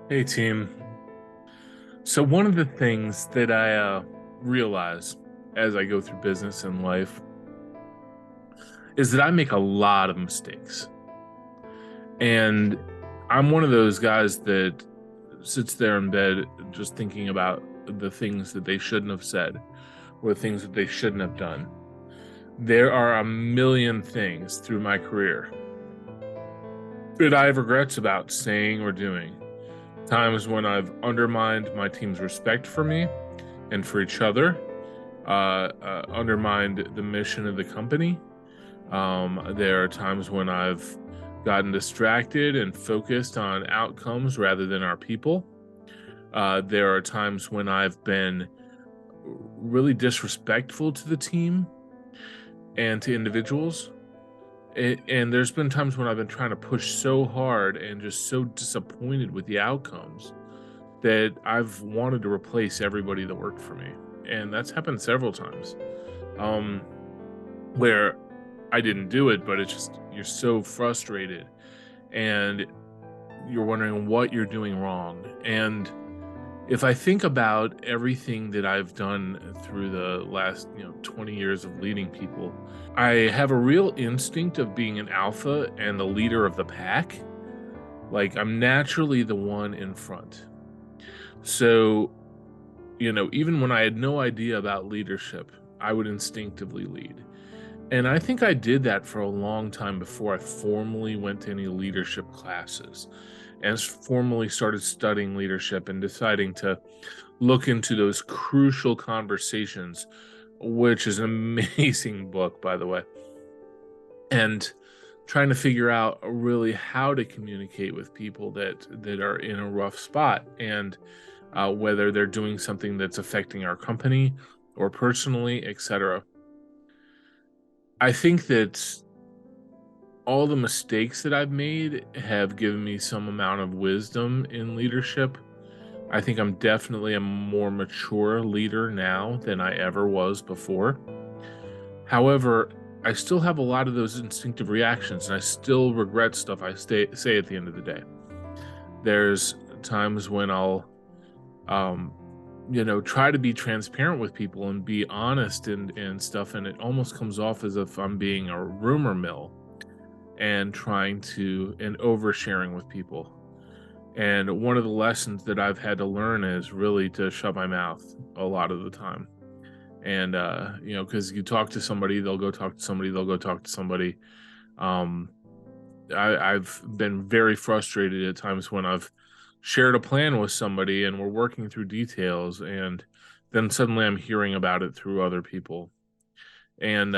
Hey team. So one of the things that I realize as I go through business and life is that I make a lot of mistakes. And I'm one of those guys that sits there in bed just thinking about the things that they shouldn't have said or the things that they shouldn't have done. There are a million things through my career that I have regrets about saying or doing. Times when I've undermined my team's respect for me and for each other, undermined the mission of the company. There are times when I've gotten distracted and focused on outcomes rather than our people. There are times when I've been really disrespectful to the team and to individuals. And there's been times when I've been trying to push so hard and just so disappointed with the outcomes that I've wanted to replace everybody that worked for me. And that's happened several times. Um, where I didn't do it, but it's just you're so frustrated and you're wondering what you're doing wrong. And if I think about everything that I've done through the last, 20 years of leading people, I have a real instinct of being an alpha and the leader of the pack. Like I'm naturally the one in front. So, even when I had no idea about leadership, I would instinctively lead. And I think I did that for a long time before I formally went to any leadership classes and formally started studying leadership and deciding to look into those crucial conversations, which is an amazing book, by the way, and trying to figure out really how to communicate with people that are in a rough spot and whether they're doing something that's affecting our company or personally, etc. I think that all the mistakes that I've made have given me some amount of wisdom in leadership. I think I'm definitely a more mature leader now than I ever was before. However, I still have a lot of those instinctive reactions and I still regret stuff say at the end of the day. There's times when I'll, um, try to be transparent with people and be honest and stuff, and it almost comes off as if I'm being a rumor mill and trying to and oversharing with people. And one of the lessons that I've had to learn is really to shut my mouth a lot of the time. And because you talk to somebody, they'll go talk to somebody, they'll go talk to somebody. Um, I've been very frustrated at times when I've shared a plan with somebody and we're working through details, and then suddenly I'm hearing about it through other people. And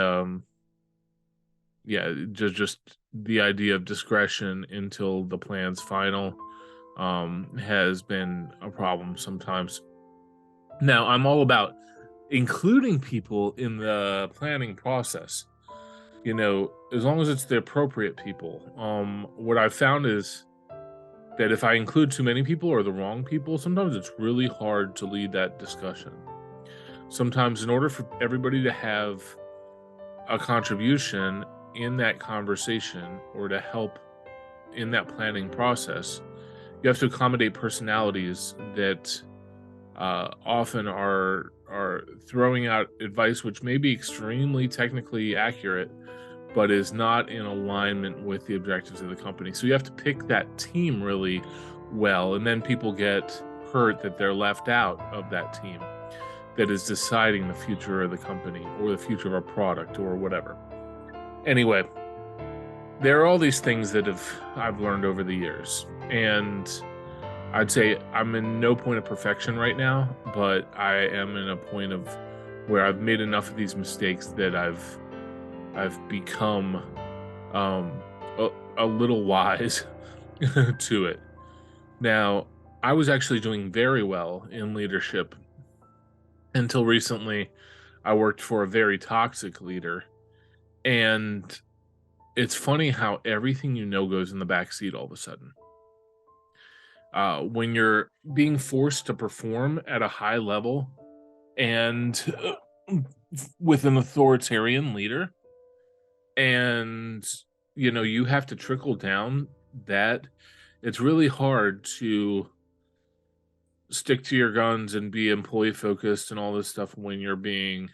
yeah, just the idea of discretion until the plan's final has been a problem sometimes. Now, I'm all about including people in the planning process, as long as it's the appropriate people. What I've found is that if I include too many people or the wrong people, sometimes it's really hard to lead that discussion. Sometimes, in order for everybody to have a contribution in that conversation or to help in that planning process, you have to accommodate personalities that often are throwing out advice which may be extremely technically accurate, but is not in alignment with the objectives of the company. So you have to pick that team really well, and then people get hurt that they're left out of that team that is deciding the future of the company or the future of our product or whatever. Anyway, there are all these things that I've learned over the years, and I'd say I'm in no point of perfection right now, but I am in a point of where I've made enough of these mistakes that I've become um, a little wise to it. Now, I was actually doing very well in leadership until recently. I worked for a very toxic leader, and it's funny how everything goes in the back seat all of a sudden. When you're being forced to perform at a high level and with an authoritarian leader, and you have to trickle down that, it's really hard to stick to your guns and be employee focused and all this stuff when you're in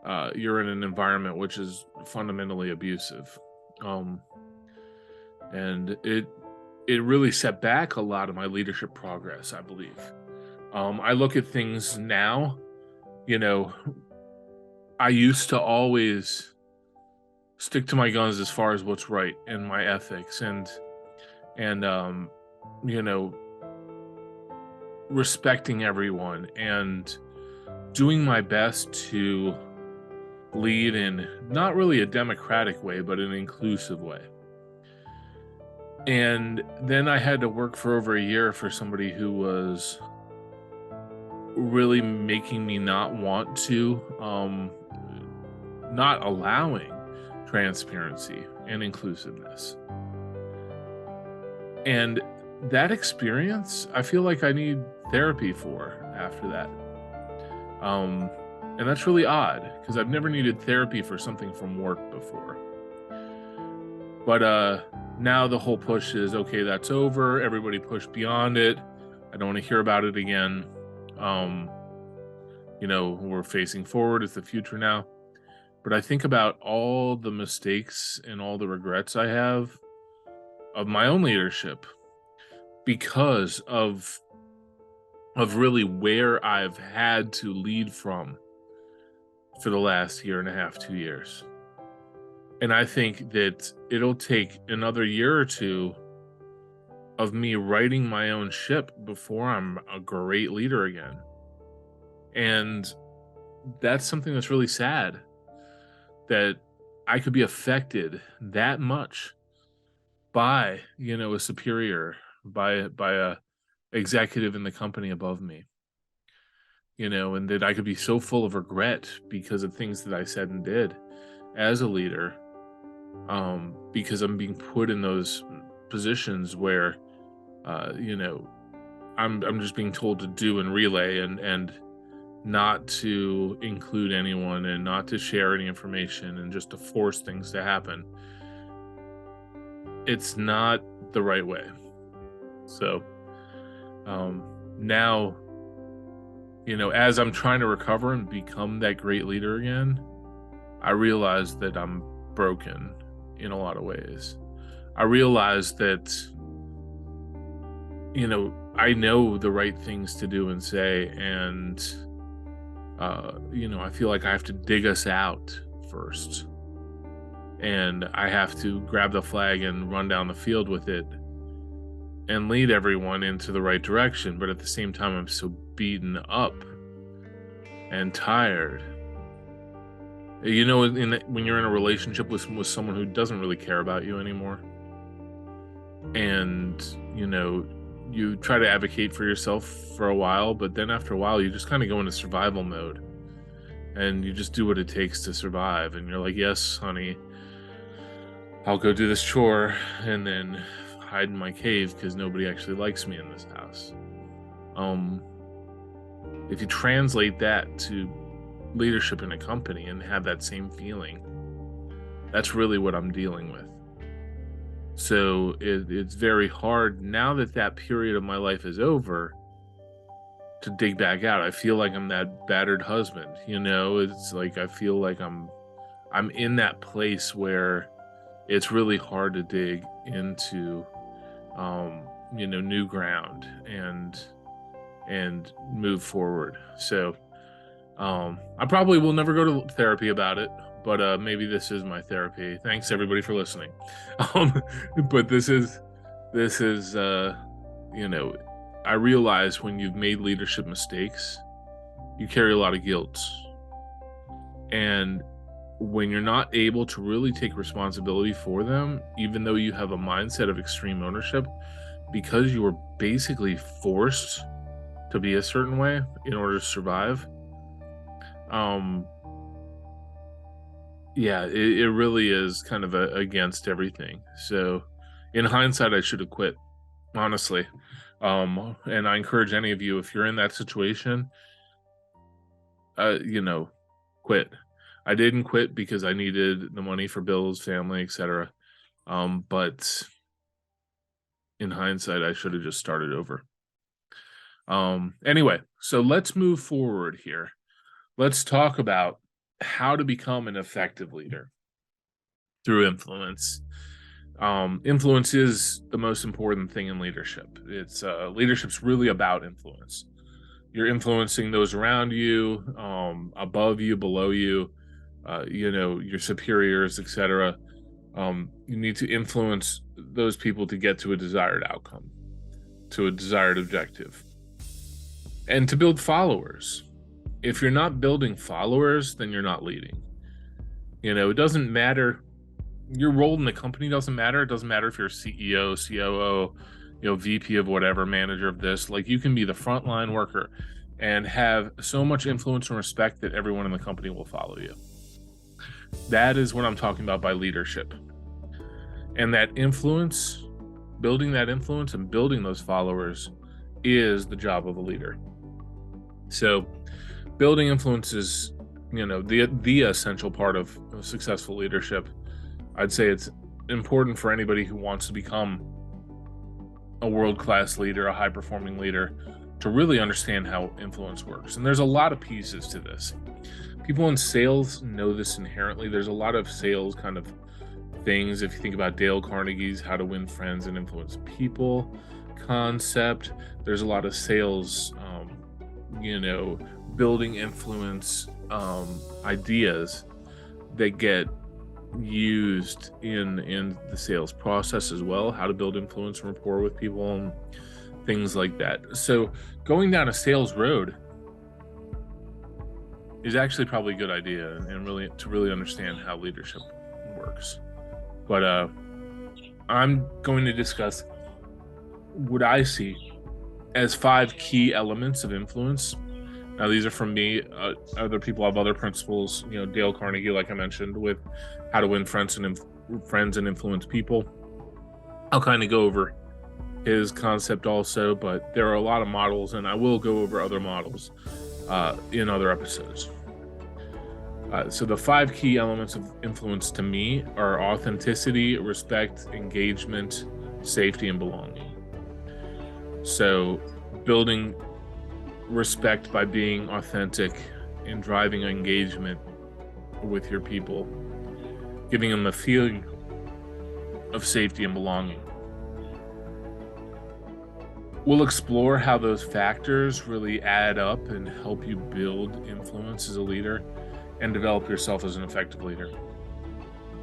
an environment which is fundamentally abusive. Um, and it really set back a lot of my leadership progress, I believe. I look at things now, you know, I used to always stick to my guns as far as what's right and my ethics and you know, respecting everyone and doing my best to lead in not really a democratic way, but an inclusive way. And then I had to work for over a year for somebody who was really making me not want to, not allowing transparency and inclusiveness. And that experience, I feel like I need therapy for after that. Um, and that's really odd because I've never needed therapy for something from work before. But now the whole push is okay, that's over. Everybody push beyond it. I don't want to hear about it again. Um, we're facing forward. It's the future now. But I think about all the mistakes and all the regrets I have of my own leadership because of really where I've had to lead from for the last year and a half, 2 years. And I think that it'll take another year or two of me righting my own ship before I'm a great leader again. And that's something that's really sad, that I could be affected that much by, a superior, by a executive in the company above me, and that I could be so full of regret because of things that I said and did as a leader, because I'm being put in those positions where, I'm just being told to do and relay and not to include anyone and not to share any information and just to force things to happen. It's not the right way. So now, as I'm trying to recover and become that great leader again, I realize that I'm broken in a lot of ways. I realize that, I know the right things to do and say, and, I feel like I have to dig us out first. And I have to grab the flag and run down the field with it and lead everyone into the right direction. But at the same time, I'm so beaten up and tired. When you're in a relationship with someone who doesn't really care about you anymore, and you try to advocate for yourself for a while, but then after a while you just kind of go into survival mode and you just do what it takes to survive. And you're like, yes, honey, I'll go do this chore and then hide in my cave because nobody actually likes me in this house. If you translate that to leadership in a company and have that same feeling, that's really what I'm dealing with. So it's very hard now that that period of my life is over to dig back out. I feel like I'm that battered husband, it's like I feel like I'm in that place where it's really hard to dig into new ground and move forward. So I probably will never go to therapy about it, but maybe this is my therapy. Thanks everybody for listening. But this is I realize when you've made leadership mistakes, you carry a lot of guilt. And when you're not able to really take responsibility for them, even though you have a mindset of extreme ownership, because you were basically forced to be a certain way in order to survive, it really is kind of against everything. So in hindsight, I should have quit, honestly. And I encourage any of you, if you're in that situation, quit. I didn't quit because I needed the money for bills, family, etc. But in hindsight, I should have just started over. Anyway, so let's move forward here. Let's talk about how to become an effective leader through influence. Influence is the most important thing in leadership. It's leadership's really about influence. You're influencing those around you, above you, below you, your superiors, etc. You need to influence those people to get to a desired outcome, to a desired objective, and to build followers. If you're not building followers, then you're not leading. It doesn't matter. Your role in the company doesn't matter. It doesn't matter if you're CEO, COO, VP of whatever, manager of this. Like, you can be the frontline worker and have so much influence and respect that everyone in the company will follow you. That is what I'm talking about by leadership. And that influence, building that influence and building those followers is the job of a leader. So building influence is, the essential part of successful leadership. I'd say it's important for anybody who wants to become a world-class leader, a high-performing leader, to really understand how influence works. And there's a lot of pieces to this. People in sales know this inherently. There's a lot of sales kind of things. If you think about Dale Carnegie's How to Win Friends and Influence People concept, there's a lot of sales, building influence ideas that get used in the sales process as well, how to build influence and rapport with people and things like that. So going down a sales road is actually probably a good idea, and really understand how leadership works. But I'm going to discuss what I see as 5 key elements of influence. Now, these are from me. Other people have other principles. Dale Carnegie, like I mentioned, with How to Win Friends and Influence People. I'll kind of go over his concept also, but there are a lot of models, and I will go over other models in other episodes. So the 5 key elements of influence to me are authenticity, respect, engagement, safety, and belonging. So building respect by being authentic and driving engagement with your people, giving them a feeling of safety and belonging. We'll explore how those factors really add up and help you build influence as a leader and develop yourself as an effective leader.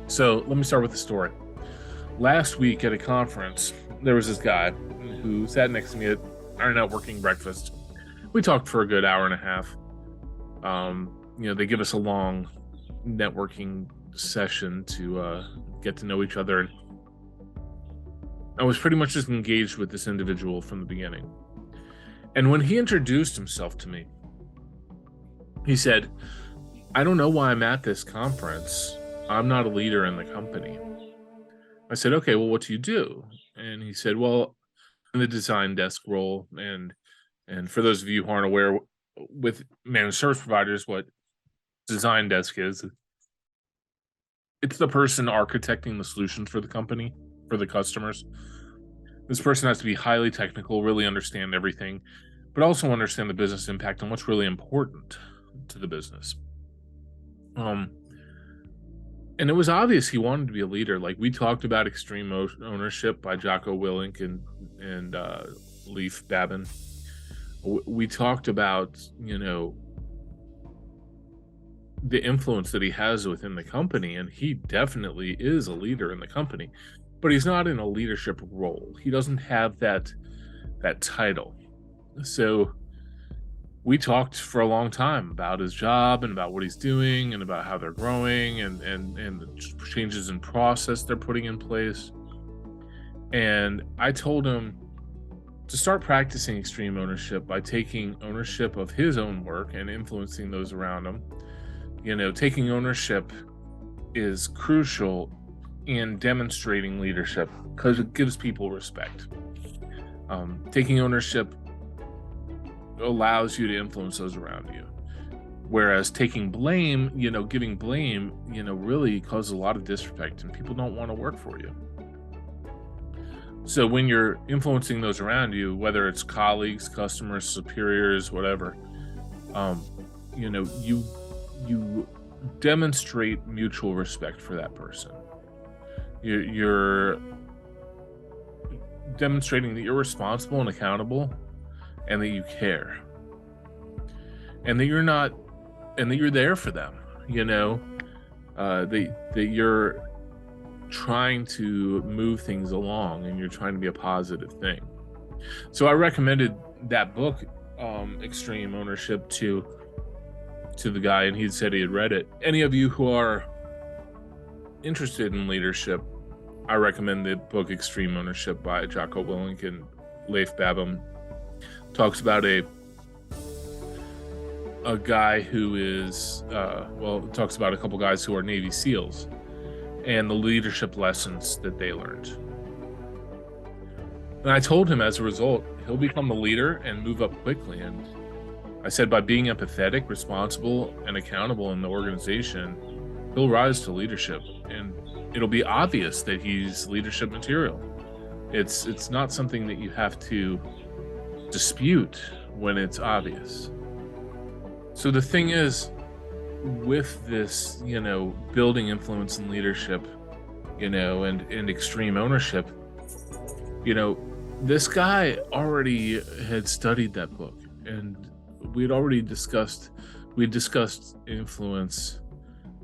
So let me start with the story. Last week at a conference, there was this guy who sat next to me at our networking breakfast. We talked for a good hour and a half. They give us a long networking session to get to know each other. And I was pretty much just engaged with this individual from the beginning. And when he introduced himself to me, he said, "I don't know why I'm at this conference. I'm not a leader in the company." I said, "Okay, well, what do you do?" And he said, "Well, in the design desk role." And for those of you who aren't aware, with managed service providers, what design desk is, it's the person architecting the solutions for the company, for the customers. This person has to be highly technical, really understand everything, but also understand the business impact and what's really important to the business. And it was obvious he wanted to be a leader. Like, we talked about Extreme Ownership by Jocko Willink and Leif Babin. We talked about, the influence that he has within the company, and he definitely is a leader in the company, but he's not in a leadership role. He doesn't have that title. So we talked for a long time about his job and about what he's doing and about how they're growing and the changes in process they're putting in place. And I told him to start practicing extreme ownership by taking ownership of his own work and influencing those around him. Taking ownership is crucial in demonstrating leadership because it gives people respect. Taking ownership allows you to influence those around you. Whereas taking blame, giving blame, really causes a lot of disrespect, and people don't want to work for you. So when you're influencing those around you, whether it's colleagues, customers, superiors, whatever, um, you demonstrate mutual respect for that person. You're demonstrating that you're responsible and accountable, and that you care, and that you're there for them. That you're trying to move things along, and you're trying to be a positive thing. So I recommended that book, Extreme Ownership, to the guy, and he said he had read it. Any of you who are interested in leadership, I recommend the book Extreme Ownership by Jocko Willink and Leif Babin. Talks about a guy who is talks about a couple guys who are Navy SEALs and the leadership lessons that they learned. And I told him, as a result, he'll become a leader and move up quickly. And I said, by being empathetic, responsible, and accountable in the organization, he'll rise to leadership, and it'll be obvious that he's leadership material. It's not something that you have to dispute when it's obvious. So the thing is, with this, building influence and leadership, and extreme ownership, this guy already had studied that book, and we'd discussed influence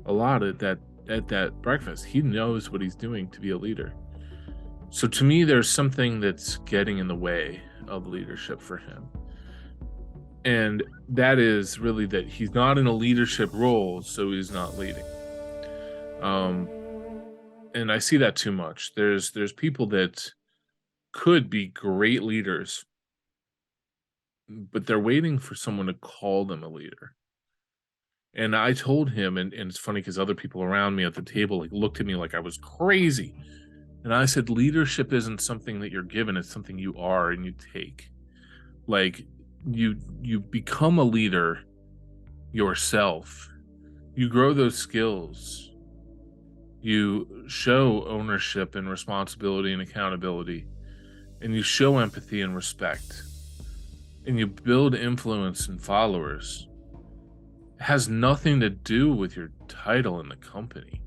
a lot at that breakfast. He knows what he's doing to be a leader. So to me, there's something that's getting in the way of leadership for him. And that is really that he's not in a leadership role, so he's not leading. And I see that too much. There's people that could be great leaders, but they're waiting for someone to call them a leader. And I told him, and it's funny because other people around me at the table looked at me like I was crazy. And I said, leadership isn't something that you're given, it's something you are and you take. You become a leader yourself. You grow those skills. You show ownership and responsibility and accountability. And you show empathy and respect. And you build influence and followers. It has nothing to do with your title in the company.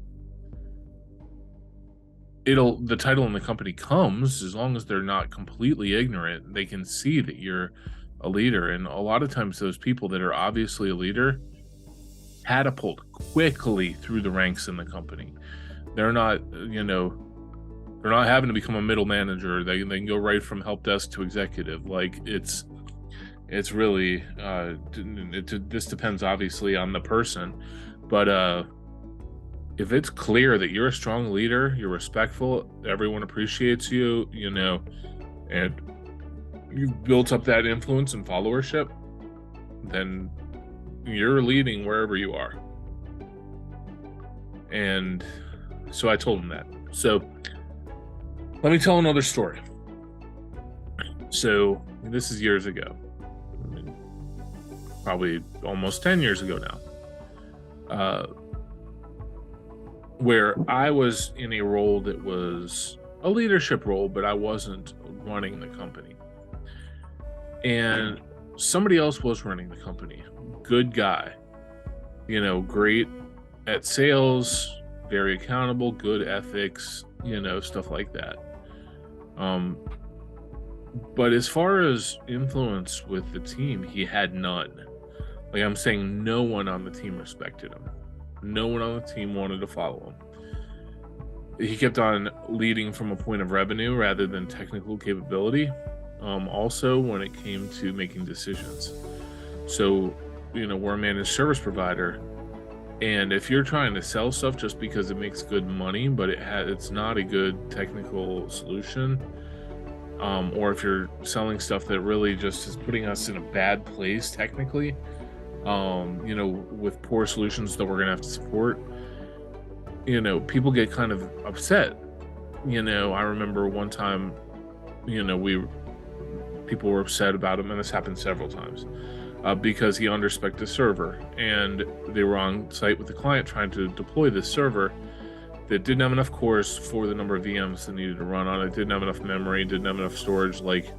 The title in the company comes as long as they're not completely ignorant. They can see that you're a leader. And a lot of times those people that are obviously a leader catapult quickly through the ranks in the company. They're not having to become a middle manager. They can go right from help desk to executive. It's really this depends obviously on the person, but if it's clear that you're a strong leader, you're respectful, everyone appreciates you, and you've built up that influence and followership, then you're leading wherever you are. And so I told him that. So let me tell another story. So this is years ago. Probably almost 10 years ago now, where I was in a role that was a leadership role, but I wasn't running the company. And somebody else was running the company. Good guy, great at sales, very accountable, good ethics, stuff like that. But as far as influence with the team, he had none. I'm saying, no one on the team respected him. No one on the team wanted to follow him. He kept on leading from a point of revenue rather than technical capability. Also, when it came to making decisions. So, we're a managed service provider. And if you're trying to sell stuff just because it makes good money, but it's not a good technical solution, or if you're selling stuff that really just is putting us in a bad place technically, with poor solutions that we're going to have to support, people get kind of upset. I remember one time, people were upset about him, and this happened several times, because he underspec'd a server, and they were on site with the client trying to deploy this server, that didn't have enough cores for the number of VMs that needed to run on it, didn't have enough memory, didn't have enough storage, like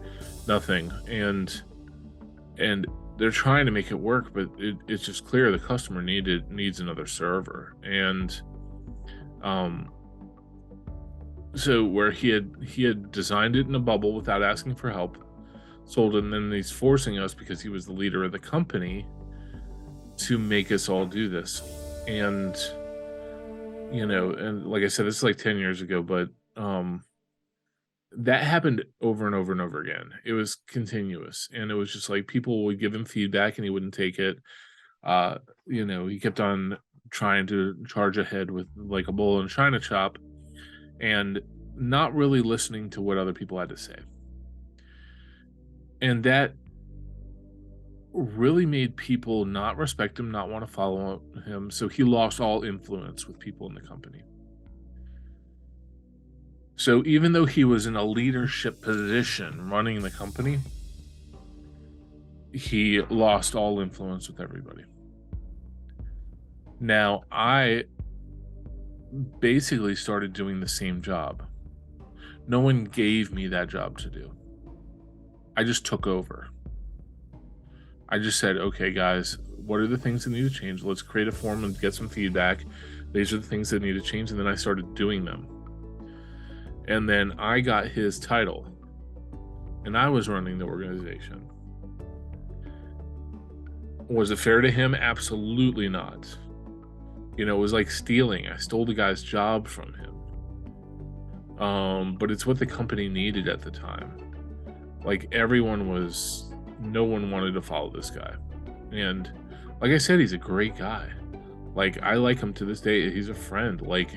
nothing. And they're trying to make it work, but it's just clear the customer needs another server. And so where he had designed it in a bubble without asking for help, sold it, and then he's forcing us, because he was the leader of the company, to make us all do this. And and like I said, this is like 10 years ago, but that happened over and over and over again. It was continuous, and it was just like people would give him feedback and he wouldn't take it. He kept on trying to charge ahead with like a bull in a china shop, and not really listening to what other people had to say. And that really made people not respect him, not want to follow him. So he lost all influence with people in the company. So even though he was in a leadership position running the company, he lost all influence with everybody. Now, I basically started doing the same job. No one gave me that job to do. I just took over. I just said, okay, guys, what are the things that need to change? Let's create a form and get some feedback. These are the things that need to change. And then I started doing them. And then I got his title, and I was running the organization. Was it fair to him? Absolutely not. It was like stealing. I stole the guy's job from him. But it's what the company needed at the time. Like no one wanted to follow this guy. And like I said, he's a great guy. Like, I like him to this day. He's a friend. Like,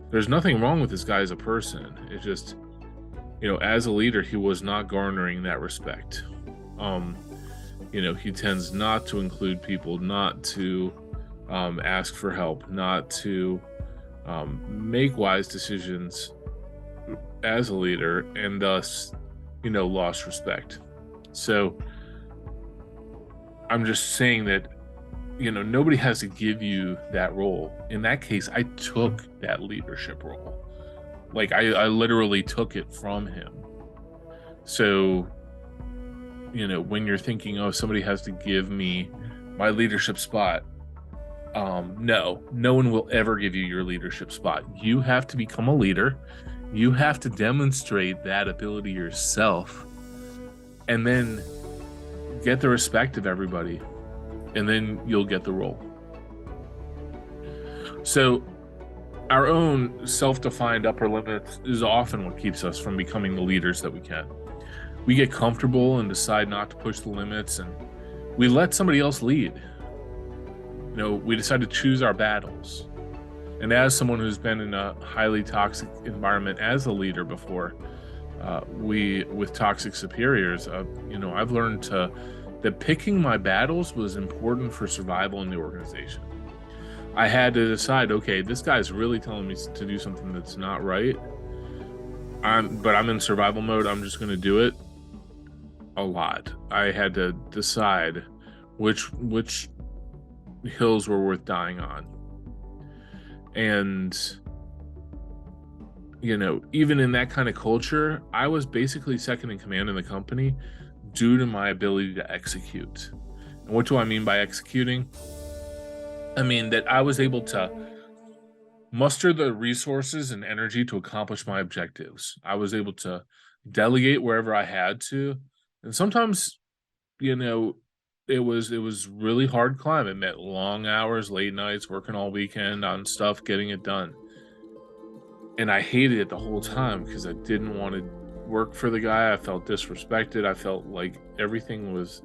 there's nothing wrong with this guy as a person. It's just, as a leader, he was not garnering that respect. He tends not to include people, not to ask for help, not to make wise decisions as a leader, and thus, lost respect. So I'm just saying that, nobody has to give you that role. In that case, I took that leadership role. Like, I literally took it from him. So, when you're thinking, oh, somebody has to give me my leadership spot, no one will ever give you your leadership spot. You have to become a leader. You have to demonstrate that ability yourself, and then get the respect of everybody, and then you'll get the role. So our own self-defined upper limits is often what keeps us from becoming the leaders that we can. We get comfortable and decide not to push the limits, and we let somebody else lead. We decide to choose our battles. And as someone who's been in a highly toxic environment as a leader before, with toxic superiors, I've learned that picking my battles was important for survival in the organization. I had to decide, okay, this guy's really telling me to do something that's not right. But I'm in survival mode. I'm just going to do it a lot. I had to decide which hills were worth dying on. And, even in that kind of culture, I was basically second in command in the company due to my ability to execute. And what do I mean by executing? I mean that I was able to muster the resources and energy to accomplish my objectives. I was able to delegate wherever I had to. And sometimes, it was really hard climb. It meant long hours, late nights, working all weekend on stuff, getting it done. And I hated it the whole time because I didn't want to work for the guy. I felt disrespected. I felt like everything was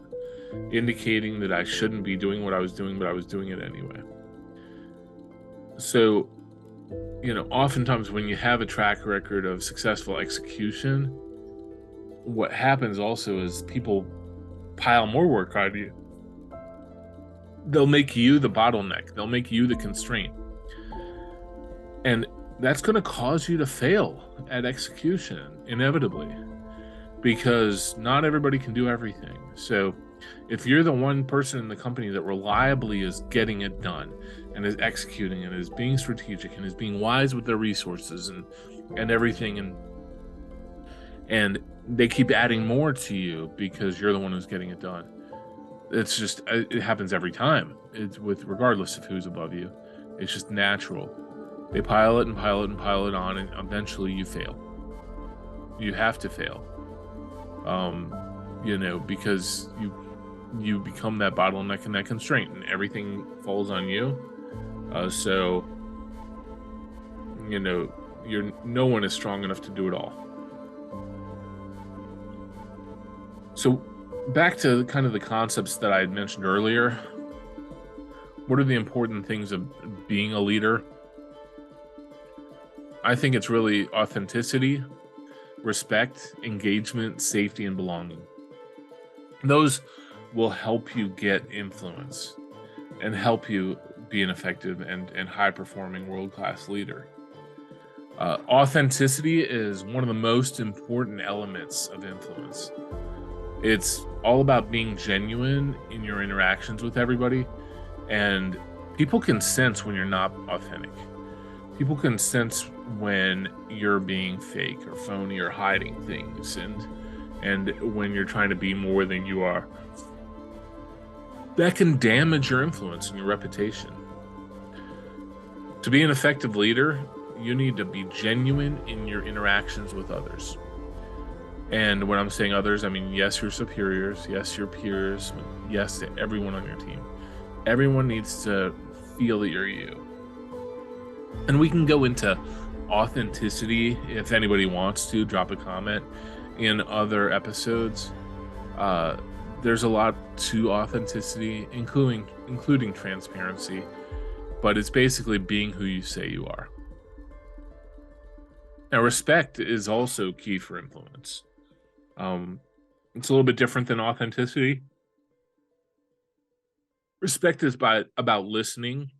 indicating that I shouldn't be doing what I was doing, but I was doing it anyway. So, oftentimes when you have a track record of successful execution, what happens also is people pile more work on you. They'll make you the bottleneck. They'll make you the constraint. And that's going to cause you to fail at execution, inevitably, because not everybody can do everything. So If you're the one person in the company that reliably is getting it done and is executing and is being strategic and is being wise with their resources and everything, and they keep adding more to you because you're the one who's getting it done. It's just, it happens every time. It's regardless of who's above you. It's just natural. They pile it and pile it and pile it on, and eventually you fail. You have to fail. Because you become that bottleneck and that constraint, and everything falls on you. So no one is strong enough to do it all. So back to kind of the concepts that I had mentioned earlier. What are the important things of being a leader? I think it's really authenticity, respect, engagement, safety, and belonging. Those will help you get influence and help you be an effective and high-performing world-class leader. Authenticity is one of the most important elements of influence. It's all about being genuine in your interactions with everybody, and people can sense when you're not authentic. People can sense when you're being fake or phony or hiding things, and when you're trying to be more than you are. That can damage your influence and your reputation. To be an effective leader, you need to be genuine in your interactions with others. And when I'm saying others, I mean, yes, your superiors, yes, your peers, yes, to everyone on your team. Everyone needs to feel that you're you. And we can go into authenticity if anybody wants to drop a comment in other episodes. There's a lot to authenticity, including transparency, but it's basically being who you say you are. Now, respect is also key for influence. It's a little bit different than authenticity. Respect is about listening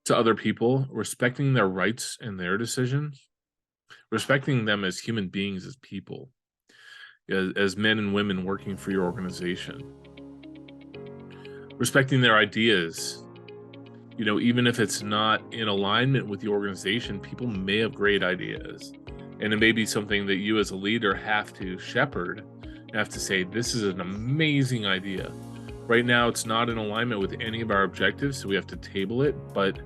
to other people, respecting their rights and their decisions, respecting them as human beings, as people, as men and women working for your organization, respecting their ideas. Even if it's not in alignment with the organization, people may have great ideas. And it may be something that you as a leader have to shepherd, have to say, this is an amazing idea. Right now, it's not in alignment with any of our objectives, so we have to table it, but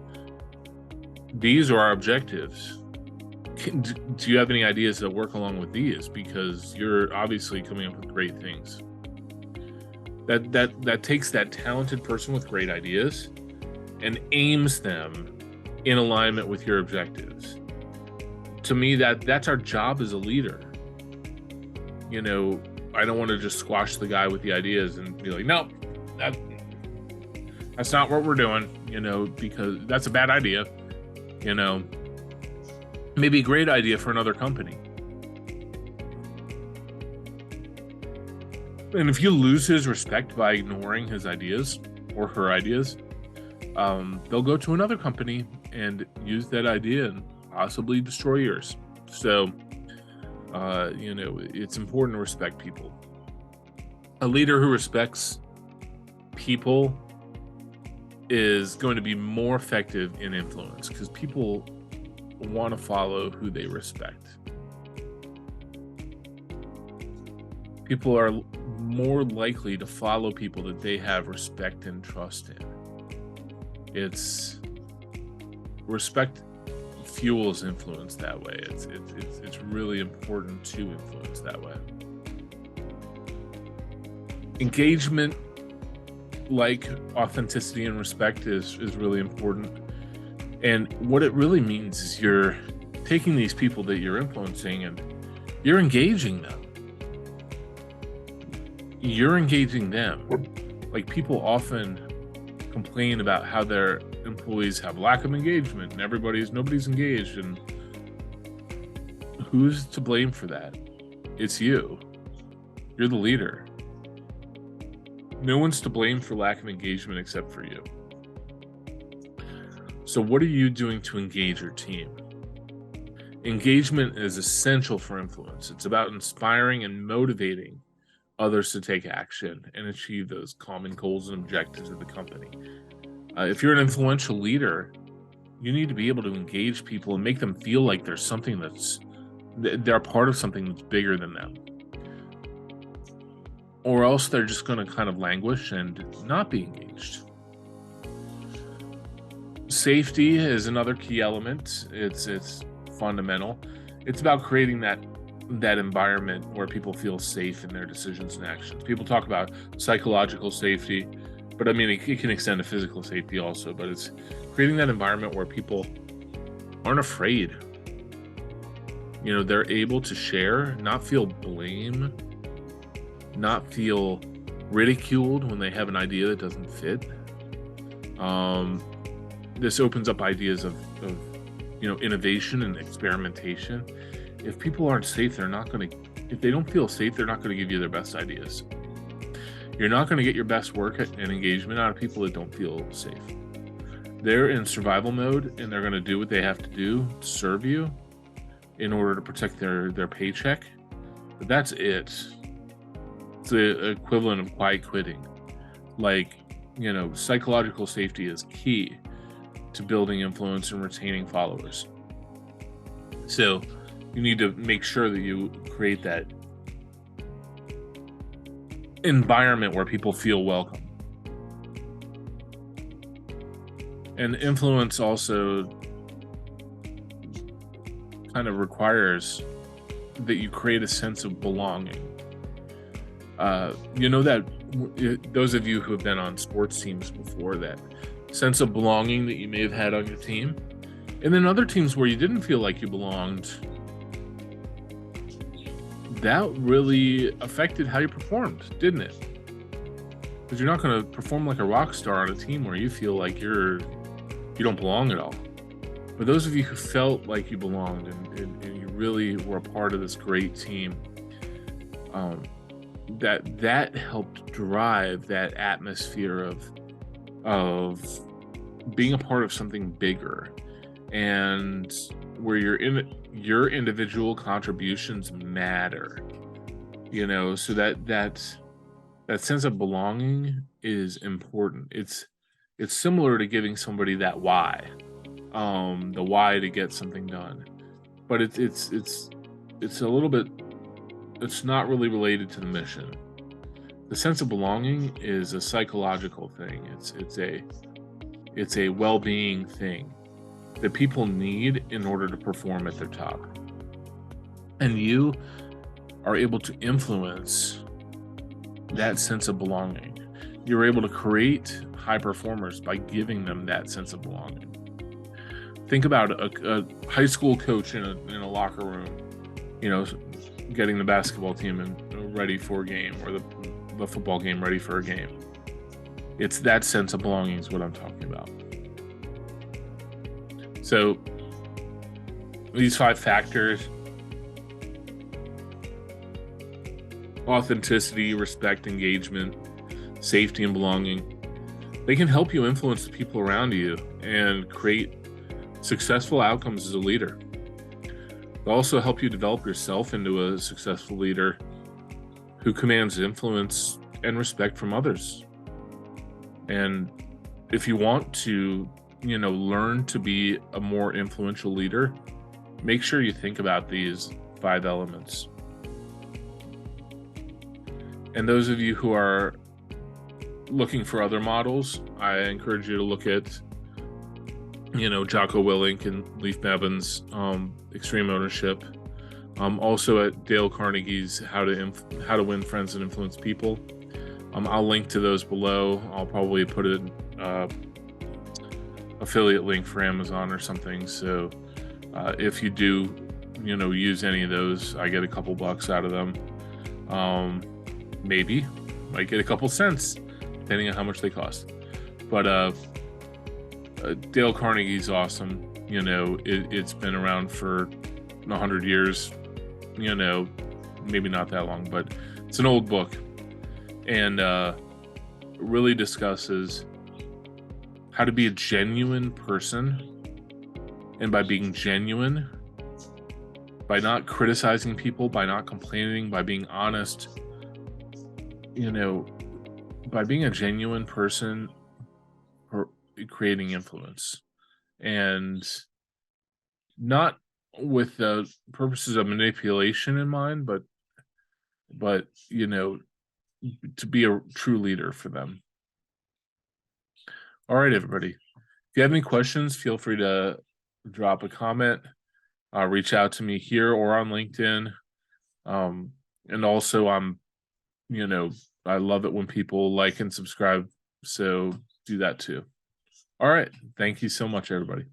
these are our objectives. Do you have any ideas that work along with these? Because you're obviously coming up with great things. That takes that talented person with great ideas and aims them in alignment with your objectives. To me, that's our job as a leader. I don't want to just squash the guy with the ideas and be like, no, that's not what we're doing, because that's a bad idea. Maybe a great idea for another company. And if you lose his respect by ignoring his ideas or her ideas, they'll go to another company and use that idea and possibly destroy yours. So, it's important to respect people. A leader who respects people is going to be more effective in influence because people want to follow who they respect. People are more likely to follow people that they have respect and trust in. It's respect fuels influence that way. It's really important to influence that way. Engagement, like authenticity and respect, is really important. And what it really means is you're taking these people that you're influencing and you're engaging them. You're engaging them. Like, people often complain about how their employees have lack of engagement and nobody's engaged, and who's to blame for that? It's you. You're the leader. No one's to blame for lack of engagement except for you. So what are you doing to engage your team? Engagement is essential for influence. It's about inspiring and motivating others to take action and achieve those common goals and objectives of the company. If you're an influential leader, you need to be able to engage people and make them feel like there's something they're a part of something that's bigger than them. Or else they're just going to kind of languish and not be engaged. Safety is another key element. It's fundamental. It's about creating that environment where people feel safe in their decisions and actions. People talk about psychological safety, but I mean, it can extend to physical safety also, but it's creating that environment where people aren't afraid. They're able to share, not feel blame, not feel ridiculed when they have an idea that doesn't fit. This opens up ideas of innovation and experimentation. If people aren't safe, if they don't feel safe, they're not going to give you their best ideas. You're not going to get your best work and engagement out of people that don't feel safe. They're in survival mode, and they're going to do what they have to do to serve you in order to protect their paycheck. But that's it. It's the equivalent of quiet quitting. Psychological safety is key to building influence and retaining followers. So you need to make sure that you create that environment where people feel welcome. And influence also kind of requires that you create a sense of belonging. That those of you who have been on sports teams before, that sense of belonging that you may have had on your team, and then other teams where you didn't feel like you belonged, that really affected how you performed, didn't it? Because you're not going to perform like a rock star on a team where you feel like you don't belong at all. But those of you who felt like you belonged and you really were a part of this great team, that helped drive that atmosphere of being a part of something bigger, and where your individual contributions matter. So that sense of belonging is important. It's similar to giving somebody that why, the why to get something done, but it's a little bit. It's not really related to the mission. The sense of belonging is a psychological thing. It's a well-being thing that people need in order to perform at their top. And you are able to influence that sense of belonging. You're able to create high performers by giving them that sense of belonging. Think about a high school coach in a locker room, getting the basketball team ready for a game, or the football game ready for a game. It's that sense of belonging is what I'm talking about. So these 5 factors: authenticity, respect, engagement, safety, and belonging, they can help you influence the people around you and create successful outcomes as a leader. They'll also help you develop yourself into a successful leader who commands influence and respect from others. And if you want to, learn to be a more influential leader, make sure you think about these 5 elements. And those of you who are looking for other models, I encourage you to look at, Jocko Willink and Leif Bevan's Extreme Ownership. Also at Dale Carnegie's How to Win Friends and Influence People. I'll link to those below. I'll probably put an affiliate link for Amazon or something. So if you do, use any of those, I get a couple bucks out of them. Maybe might get a couple cents, depending on how much they cost. But Dale Carnegie's awesome. It's been around for 100 years. Maybe not that long, but it's an old book, and really discusses how to be a genuine person. And by being genuine, by not criticizing people, by not complaining, by being honest, by being a genuine person, creating influence, and not with the purposes of manipulation in mind, but to be a true leader for them. All right, everybody. If you have any questions, feel free to drop a comment, reach out to me here or on LinkedIn. And also I love it when people like and subscribe. So do that too. All right. Thank you so much, everybody.